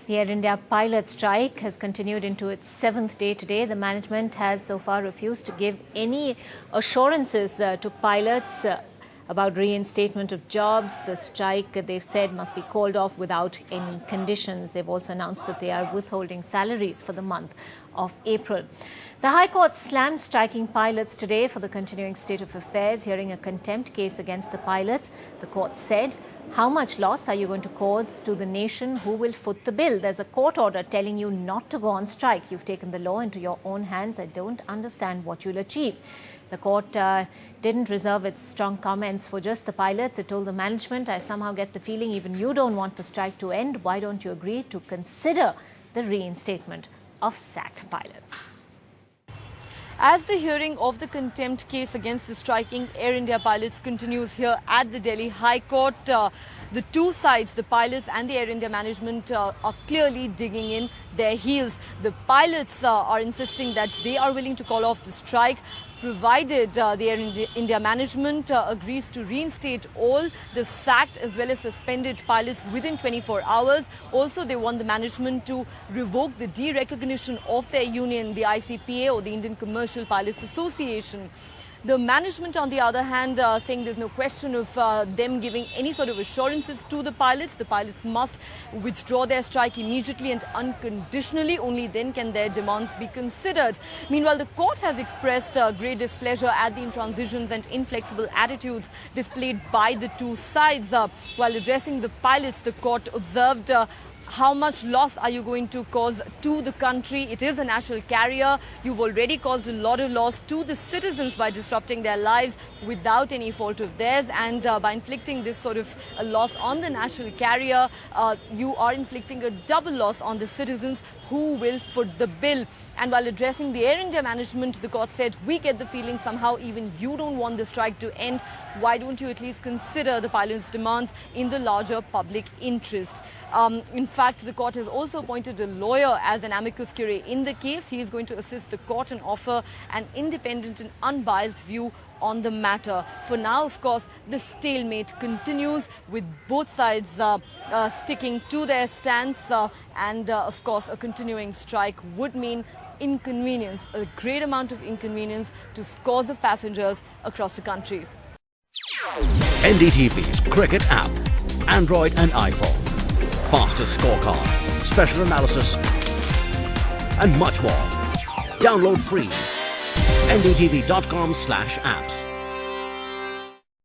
The Air India pilot strike has continued into its seventh day today. The management has so far refused to give any assurances to pilots about reinstatement of jobs. The strike, they've said, must be called off without any conditions. They've also announced that they are withholding salaries for the month of April. The High Court slammed striking pilots today for the continuing state of affairs, hearing a contempt case against the pilots. The court said, how much loss are you going to cause to the nation? Who will foot the bill? There's a court order telling you not to go on strike. You've taken the law into your own hands. I don't understand what you'll achieve. The court didn't reserve its strong comments for just the pilots. It told the management, I somehow get the feeling even you don't want the strike to end. Why don't you agree to consider the reinstatement of sacked pilots? As the hearing of the contempt case against the striking Air India pilots continues here at the Delhi High Court, the two sides, the pilots and the Air India management, are clearly digging in their heels. The pilots are insisting that they are willing to call off the strike, provided the Air India management agrees to reinstate all the sacked as well as suspended pilots within 24 hours. Also, they want the management to revoke the derecognition of their union, the ICPA, or the Indian Commercial Pilots Association. The management, on the other hand, saying there's no question of them giving any sort of assurances to the pilots. The pilots must withdraw their strike immediately and unconditionally. Only then can their demands be considered. Meanwhile, the court has expressed great displeasure at the intransigence and inflexible attitudes displayed by the two sides. While addressing the pilots, the court observed, how much loss are you going to cause to the country? It is a national carrier. You've already caused a lot of loss to the citizens by disrupting their lives without any fault of theirs. And by inflicting this sort of a loss on the national carrier, you are inflicting a double loss on the citizens who will foot the bill. And while addressing the Air India management, the court said, we get the feeling somehow even you don't want the strike to end. Why don't you at least consider the pilots' demands in the larger public interest? In fact, the court has also appointed a lawyer as an amicus curiae in the case. He is going to assist the court and offer an independent and unbiased view on the matter. For now, of course, the stalemate continues with both sides sticking to their stance. Of course, a continuing strike would mean inconvenience, a great amount of inconvenience to scores of passengers across the country. NDTV's cricket app, Android and iPhone. Fastest scorecard, special analysis, and much more. Download free. ndtv.com/apps.